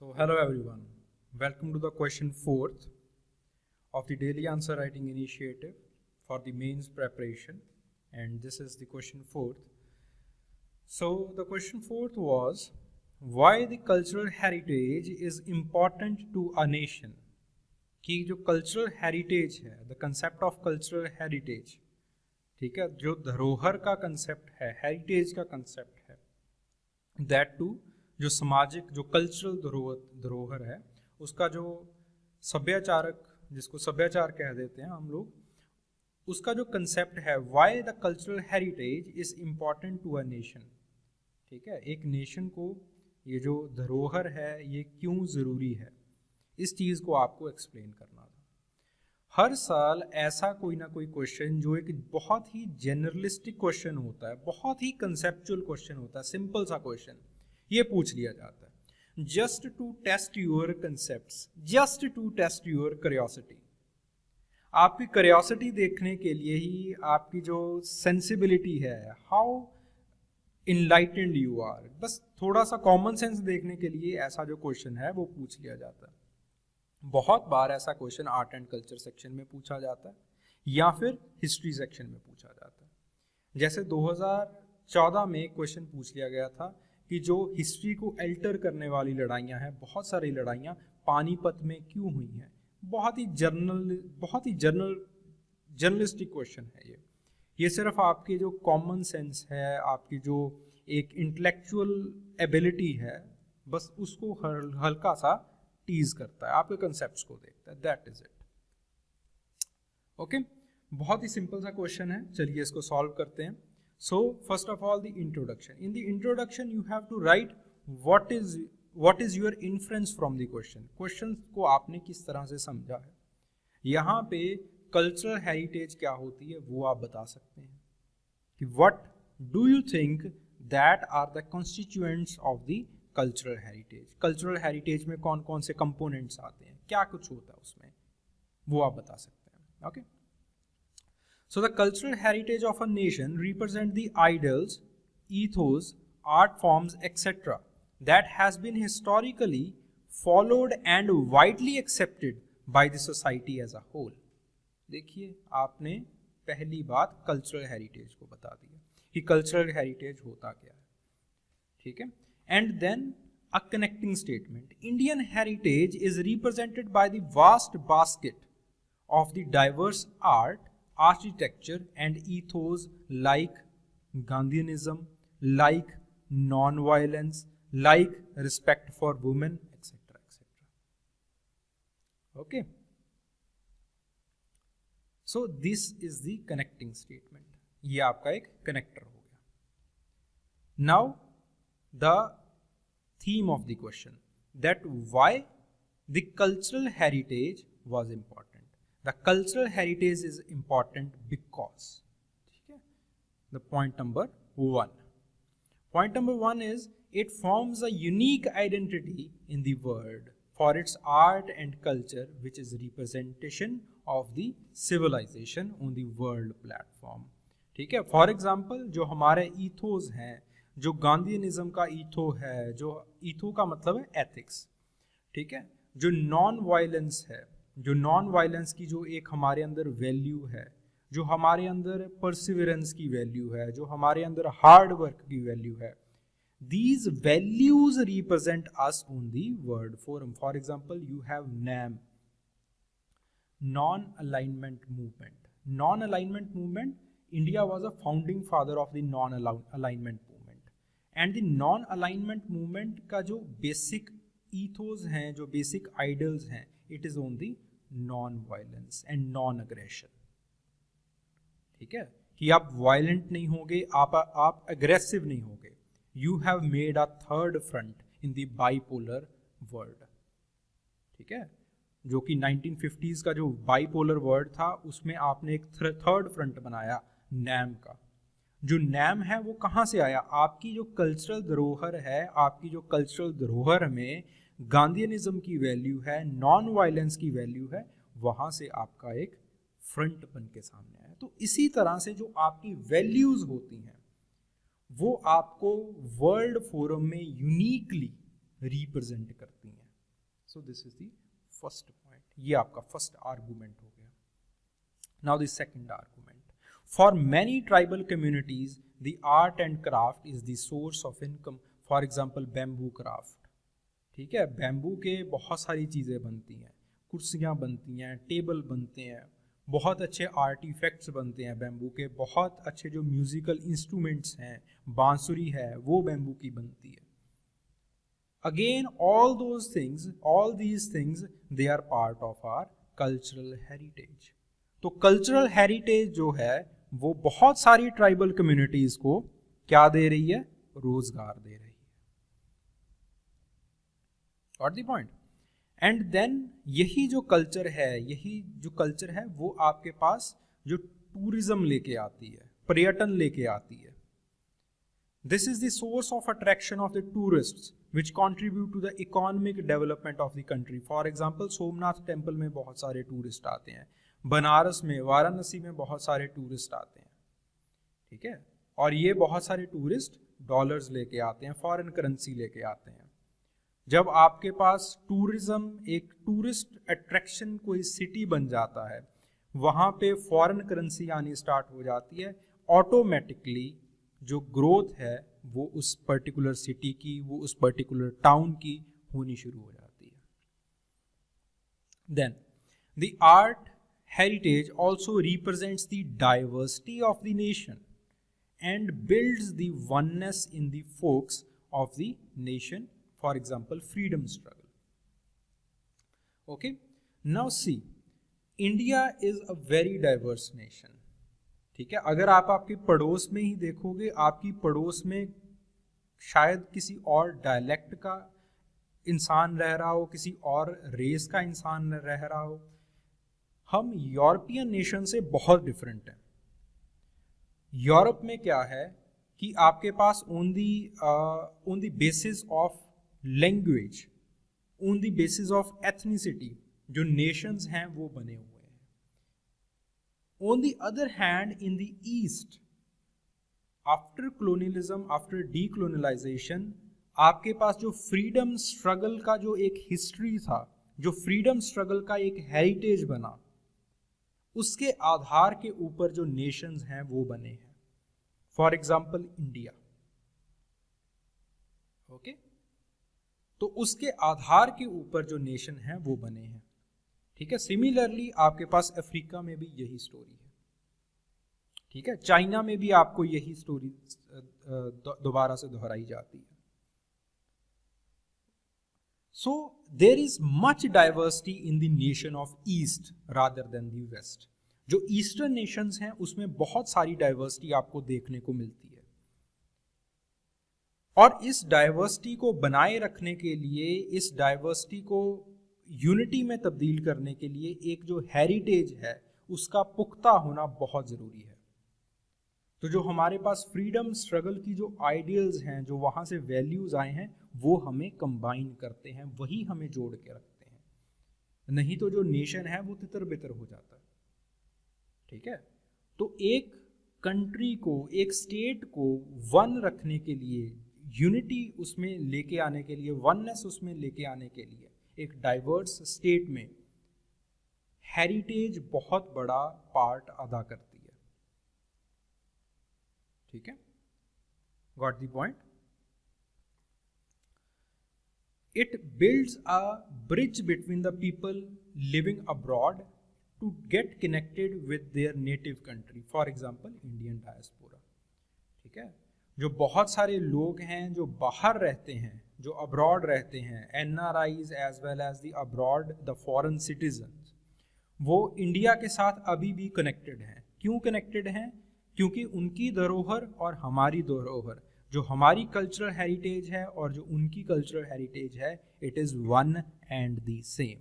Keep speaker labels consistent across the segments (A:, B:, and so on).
A: So hello everyone, welcome to the question 4th of the daily answer writing initiative for the mains preparation, and this is the question 4th. So the question 4th was why the cultural heritage is important to a nation. कि जो cultural heritage है, the concept of cultural heritage, ठीक है, जो धरोहर का concept है, heritage का कंसेप्ट है, दैट टू जो सामाजिक जो कल्चरल धरोहर है उसका जो सभ्याचारक, जिसको सभ्याचार कह देते हैं हम लोग, उसका जो कंसेप्ट है, why the cultural heritage is important to a nation. ठीक है, एक नेशन को ये जो धरोहर है ये क्यों ज़रूरी है, इस चीज़ को आपको एक्सप्लेन करना था. हर साल ऐसा कोई ना कोई क्वेश्चन जो एक बहुत ही जनरलिस्टिक क्वेश्चन होता है, बहुत ही कंसेप्चुअल क्वेश्चन होता है, सिंपल सा क्वेश्चन, ये पूछ लिया जाता है just to test your concepts, just to test your curiosity. आपकी क्यूरियोसिटी देखने के लिए ही, आपकी जो सेंसिबिलिटी है, हाउ इनलाइटेंड यू आर, बस थोड़ा सा कॉमन सेंस देखने के लिए ऐसा जो क्वेश्चन है वो पूछ लिया जाता है. बहुत बार ऐसा question art and culture section में पूछा जाता है या फिर हिस्ट्री सेक्शन में पूछा जाता है. जैसे 2014 में एक क्वेश्चन पूछ लिया गया था कि जो हिस्ट्री को अल्टर करने वाली लड़ाइयाँ हैं, बहुत सारी लड़ाइयाँ पानीपत में क्यों हुई हैं. बहुत ही जर्नलिस्टिक क्वेश्चन है ये सिर्फ आपकी जो कॉमन सेंस है, आपकी जो एक इंटेलेक्चुअल एबिलिटी है, बस उसको हल्का सा टीज करता है, आपके कंसेप्ट्स को देखता है. That is it. ओके, बहुत ही सिंपल सा क्वेश्चन है, चलिए इसको सॉल्व करते हैं. So first of all the introduction. In the introduction you have to write what is your inference from the question. Question को आपने किस तरह से समझा है. यहाँ पे कल्चरल हेरिटेज क्या होती है वो आप बता सकते हैं कि what do you think that are the constituents of the cultural heritage. Cultural heritage में कौन कौन से कंपोनेंट्स आते हैं, क्या कुछ होता है उसमें, वो आप बता सकते हैं. Okay, so the cultural heritage of a nation represent the ideals, ethos, art forms etcetera that has been historically followed and widely accepted by the society as a whole. देखिए, आपने पहली बात कल्चरल हेरिटेज को बता दिया कि cultural heritage होता क्या है. ठीक है, and then a connecting statement. Indian heritage is represented by the vast basket of the diverse art, architecture and ethos like Gandhianism, like non-violence, like respect for women, etc. etc. Okay, so this is the connecting statement. ये आपका एक connector हो गया. Now the theme of the question, that why the cultural heritage was important. The cultural heritage is important because, okay, the point number 1. Point number 1 is it forms a unique identity in the world for its art and culture, which is representation of the civilization on the world platform. ठीक है, for example जो हमारे ethos हैं, जो गांधीनिज्म का ईथो है, जो ईथो का मतलब है एथिक्स, ठीक है, जो नॉन वायलेंस है, जो नॉन वायलेंस की जो एक हमारे अंदर वैल्यू है, जो हमारे अंदर परसिवरेंस की वैल्यू है, जो हमारे अंदर हार्ड वर्क की वैल्यू है, these values represent us on the world forum. For example, you have NAM, non-alignment movement. Non-alignment movement, India was a founding father of the non-alignment movement. And the non alignment movement का जो basic ethos हैं, जो basic idols हैं, it is on the non violence and non aggression. ठीक है, कि आप violent नहीं होगे, आप अग्रेसिव नहीं होगे. You have made a third front in the bipolar world. ठीक है, जो कि 1950s का जो बाइपोलर वर्ल्ड था उसमें आपने एक थर्ड फ्रंट बनाया नैम का. जो नैम है वो कहाँ से आया, आपकी जो कल्चरल धरोहर है, आपकी जो कल्चरल धरोहर में गांधीनिज्म की वैल्यू है, नॉन वायलेंस की वैल्यू है, वहाँ से आपका एक फ्रंट बन के सामने आया. तो इसी तरह से जो आपकी वैल्यूज होती हैं वो आपको वर्ल्ड फोरम में यूनिकली रिप्रेजेंट करती हैं. So this is the first point, ये आपका फर्स्ट आर्गुमेंट हो गया. Now the second argument, for many tribal communities the art and craft is the source of income. For example bamboo craft, ठीक है, bamboo के बहुत सारी चीज़ें बनती हैं, कुर्सियाँ बनती हैं, टेबल बनते हैं, बहुत अच्छे आर्टिफैक्ट्स बनते हैं बैम्बू के, बहुत अच्छे जो म्यूजिकल इंस्ट्रूमेंट्स हैं, बांसुरी है वो बैम्बू की बनती है. Again all these things they are part of our cultural heritage. तो कल्चरल हेरिटेज जो है वो बहुत सारी ट्राइबल कम्युनिटीज को क्या दे रही है, रोजगार दे रही है. Got the point? And then यही जो कल्चर है वो आपके पास जो टूरिज्म लेके आती है, पर्यटन लेके आती है. This is the source of attraction of the tourists which contribute to the economic development of the country. For example Somnath temple में बहुत सारे टूरिस्ट आते हैं, बनारस में, वाराणसी में बहुत सारे टूरिस्ट आते हैं, ठीक है, और ये बहुत सारे टूरिस्ट डॉलर्स लेके आते हैं, फॉरेन करेंसी लेके आते हैं. जब आपके पास टूरिज्म एक टूरिस्ट अट्रैक्शन कोई सिटी बन जाता है, वहाँ पे फॉरेन करेंसी आनी स्टार्ट हो जाती है, ऑटोमेटिकली जो ग्रोथ है वो उस पर्टिकुलर सिटी की, वो उस पर्टिकुलर टाउन की होनी शुरू हो जाती है. Then the art heritage also represents the diversity of the nation and builds the oneness in the folks of the nation. For example, freedom struggle. Okay, now see, India is a very diverse nation. ठीक है, अगर आप आपके पड़ोस में ही देखोगे, आपकी पड़ोस में शायद किसी और डायलेक्ट का इंसान रह रहा हो, किसी और रेस का इंसान रह रहा हो. हम यूरोपियन नेशन से बहुत डिफरेंट हैं. यूरोप में क्या है कि आपके पास on the basis of language, on the basis of ethnicity जो नेशंस हैं वो बने हुए हैं. On the other hand in the east, after colonialism, after decolonisation, आपके पास जो फ्रीडम स्ट्रगल का जो एक हिस्ट्री था, जो फ्रीडम स्ट्रगल का एक हेरिटेज बना, उसके आधार के ऊपर जो नेशंस हैं वो बने हैं. For example India. ओके, तो उसके आधार के ऊपर जो नेशन है वो बने हैं. ठीक है, सिमिलरली आपके पास अफ्रीका में भी यही स्टोरी है. ठीक है, चाइना में भी आपको यही स्टोरी दोबारा से दोहराई जाती है. So there is much diversity in the nation of east rather than the west. जो ईस्टर्न नेशंस हैं उसमें बहुत सारी डाइवर्सिटी आपको देखने को मिलती है. और इस डाइवर्सिटी को बनाए रखने के लिए, इस डाइवर्सिटी को यूनिटी में तब्दील करने के लिए एक जो हेरिटेज है उसका पुख्ता होना बहुत ज़रूरी है. तो जो हमारे पास फ्रीडम स्ट्रगल की जो आइडियल्स हैं, जो वहाँ से वैल्यूज़ आए हैं, वो हमें कंबाइन करते हैं, वही हमें जोड़ के रखते हैं. नहीं तो जो नेशन है वो तितर बितर हो जाता है. ठीक है, तो एक कंट्री को, एक स्टेट को वन रखने के लिए, यूनिटी उसमें लेके आने के लिए, वननेस उसमें लेके आने के लिए, एक डाइवर्स स्टेट में हेरिटेज बहुत बड़ा पार्ट अदा करती है. ठीक है, got the point. It builds a bridge between the people living abroad to get connected with their native country. For example Indian diaspora. ठीक है, जो बहुत सारे लोग हैं जो बाहर रहते हैं, जो अब्रॉड रहते हैं, NRIs as well as the abroad the foreign citizens, वो इंडिया के साथ अभी भी कनेक्टेड हैं. क्यों कनेक्टेड हैं? क्योंकि उनकी धरोहर और हमारी धरोहर, जो हमारी कल्चरल हेरिटेज है और जो उनकी कल्चरल हेरिटेज है, it is one and the same.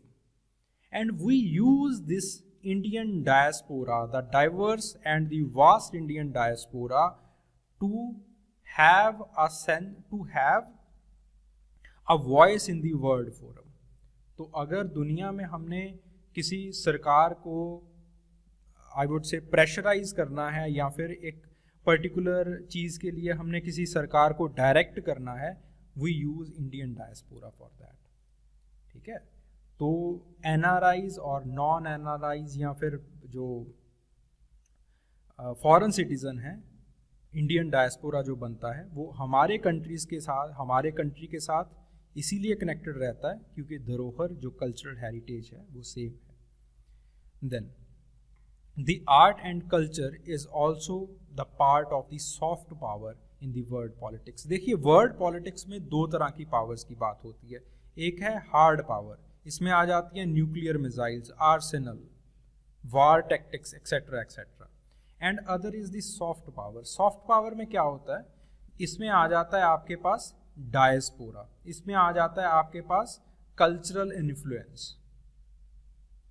A: And we use this Indian diaspora, the diverse and the vast Indian diaspora, to have a voice in the world forum. तो अगर दुनिया में हमने किसी सरकार को, आई वुड से, प्रेशराइज करना है या फिर एक पर्टिकुलर चीज़ के लिए हमने किसी सरकार को डायरेक्ट करना है, we use Indian diaspora for that. ठीक है, तो NRIs और नॉन NRIs या फिर जो फॉरेन सिटीज़न हैं, इंडियन डायस्पोरा जो बनता है, वो हमारे कंट्री के साथ इसीलिए कनेक्टेड रहता है क्योंकि धरोहर जो कल्चरल हेरिटेज है वो सेम है। Then the art and culture is also the part of the soft power in the world politics. देखिए, वर्ल्ड पॉलिटिक्स में दो तरह की पावर्स की बात होती है। एक है हार्ड पावर, इसमें आ जाती है nuclear missiles, Arsenal, war tactics etcetera etcetera. And other is the soft power. Soft power में क्या होता है, इसमें आ जाता है आपके पास डायस्पोरा, इसमें आ जाता है आपके पास कल्चरल इन्फ्लुएंस,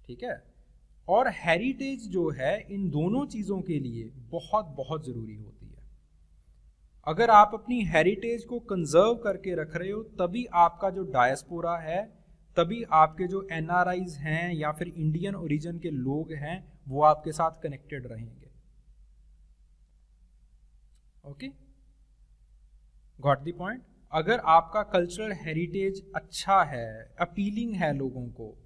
A: ठीक है। और हेरिटेज जो है इन दोनों चीज़ों के लिए बहुत बहुत ज़रूरी होती है। अगर आप अपनी हेरिटेज को कंजर्व करके रख रहे हो तभी आपका जो डायस्पोरा है, तभी आपके जो NRIs हैं या फिर इंडियन ओरिजिन के लोग हैं वो आपके साथ कनेक्टेड रहेंगे। Okay, got the point. अगर आपका कल्चरल हेरिटेज अच्छा है, अपीलिंग है लोगों को,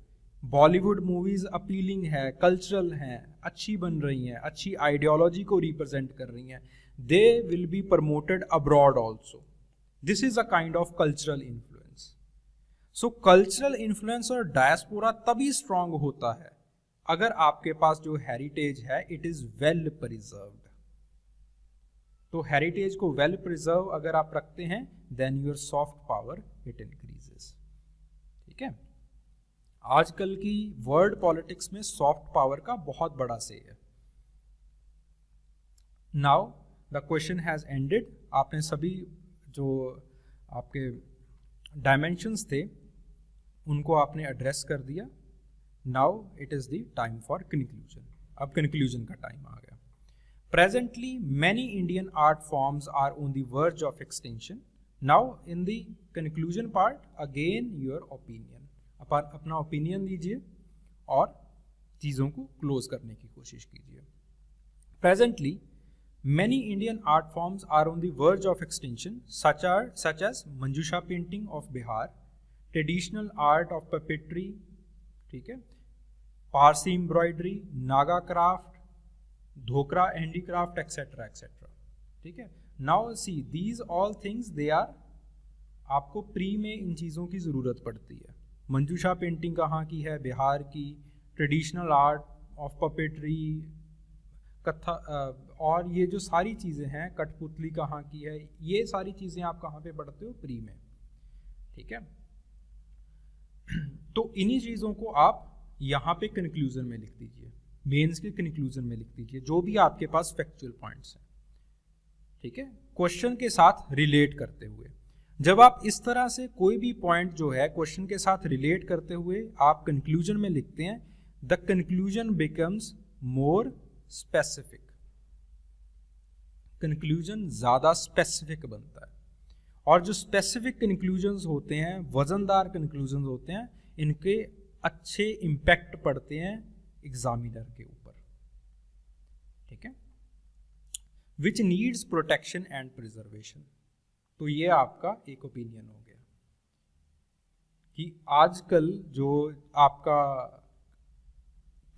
A: बॉलीवुड मूवीज अपीलिंग है, कल्चरल हैं, अच्छी बन रही हैं, अच्छी आइडियोलॉजी को रिप्रेजेंट कर रही हैं, they will be promoted abroad also. This is a kind of cultural influence. So cultural influence और डायस्पोरा तभी स्ट्रांग होता है अगर आपके पास जो हेरिटेज है इट इज वेल प्रिजर्व्ड। तो हेरिटेज को वेल प्रिजर्व अगर आप रखते हैं then your soft power it increases, ठीक है। आजकल की वर्ल्ड पॉलिटिक्स में सॉफ्ट पावर का बहुत बड़ा से है। Now the question has ended. आपने सभी जो आपके डायमेंशंस थे उनको आपने एड्रेस कर दिया। Now it is the time for conclusion. अब कंक्लूजन का टाइम आ गया। Presently, many Indian art forms are on the verge of extinction. Now, in the conclusion part, again your opinion. अपना ओपिनियन दीजिए और चीज़ों को क्लोज करने की कोशिश कीजिए। Presently, many Indian art forms are on the verge of extinction, such as Manjusha painting of Bihar, traditional art of puppetry, ठीक है, Parsi embroidery, Naga craft, Dhokra handicraft etcetera etcetera, ठीक है। Now see these all things they are, आपको प्री में इन चीज़ों की ज़रूरत पड़ती है। मंजूषा पेंटिंग कहाँ की है, बिहार की। ट्रेडिशनल आर्ट ऑफ पपेट्री, कथा, और ये जो सारी चीज़ें हैं, कठपुतली कहाँ की है, ये सारी चीज़ें आप कहाँ पे पढ़ते हो, प्री में, ठीक है। तो इन्हीं चीज़ों को आप यहाँ पे कंक्लूजन में लिख दीजिए, मेंस के कंक्लूजन में लिख दीजिए, जो भी आपके पास फैक्चुअल पॉइंट्स हैं, ठीक है, क्वेश्चन के साथ रिलेट करते हुए। जब आप इस तरह से कोई भी पॉइंट जो है क्वेश्चन के साथ रिलेट करते हुए आप कंक्लूजन में लिखते हैं, the conclusion becomes more specific. Conclusion ज्यादा स्पेसिफिक बनता है, और जो स्पेसिफिक कंक्लूजन्स होते हैं, वजनदार कंक्लूजन्स होते हैं, इनके अच्छे इम्पैक्ट पड़ते हैं एग्जामिनर के ऊपर, ठीक है, which needs protection and preservation. तो ये आपका एक ओपिनियन हो गया कि आजकल जो आपका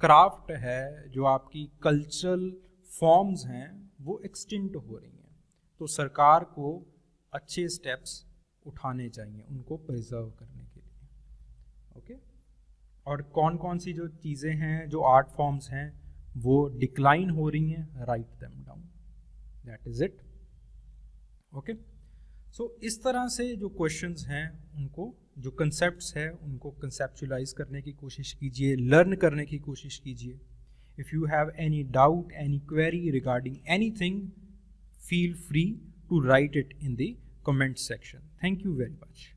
A: क्राफ्ट है, जो आपकी कल्चरल फॉर्म्स हैं, वो एक्सटिंक्ट हो रही हैं, तो सरकार को अच्छे स्टेप्स उठाने चाहिए उनको प्रिजर्व करने के लिए, ओके। और कौन कौन सी जो चीज़ें हैं, जो आर्ट फॉर्म्स हैं, वो डिक्लाइन हो रही हैं, write them down, that is it, okay. So इस तरह से जो क्वेश्चंस हैं उनको, जो कंसेप्ट्स हैं उनको कंसेप्चुलाइज करने की कोशिश कीजिए, लर्न करने की कोशिश कीजिए। If you have any doubt, any query regarding anything, feel free to write it in the comment section. Thank you very much.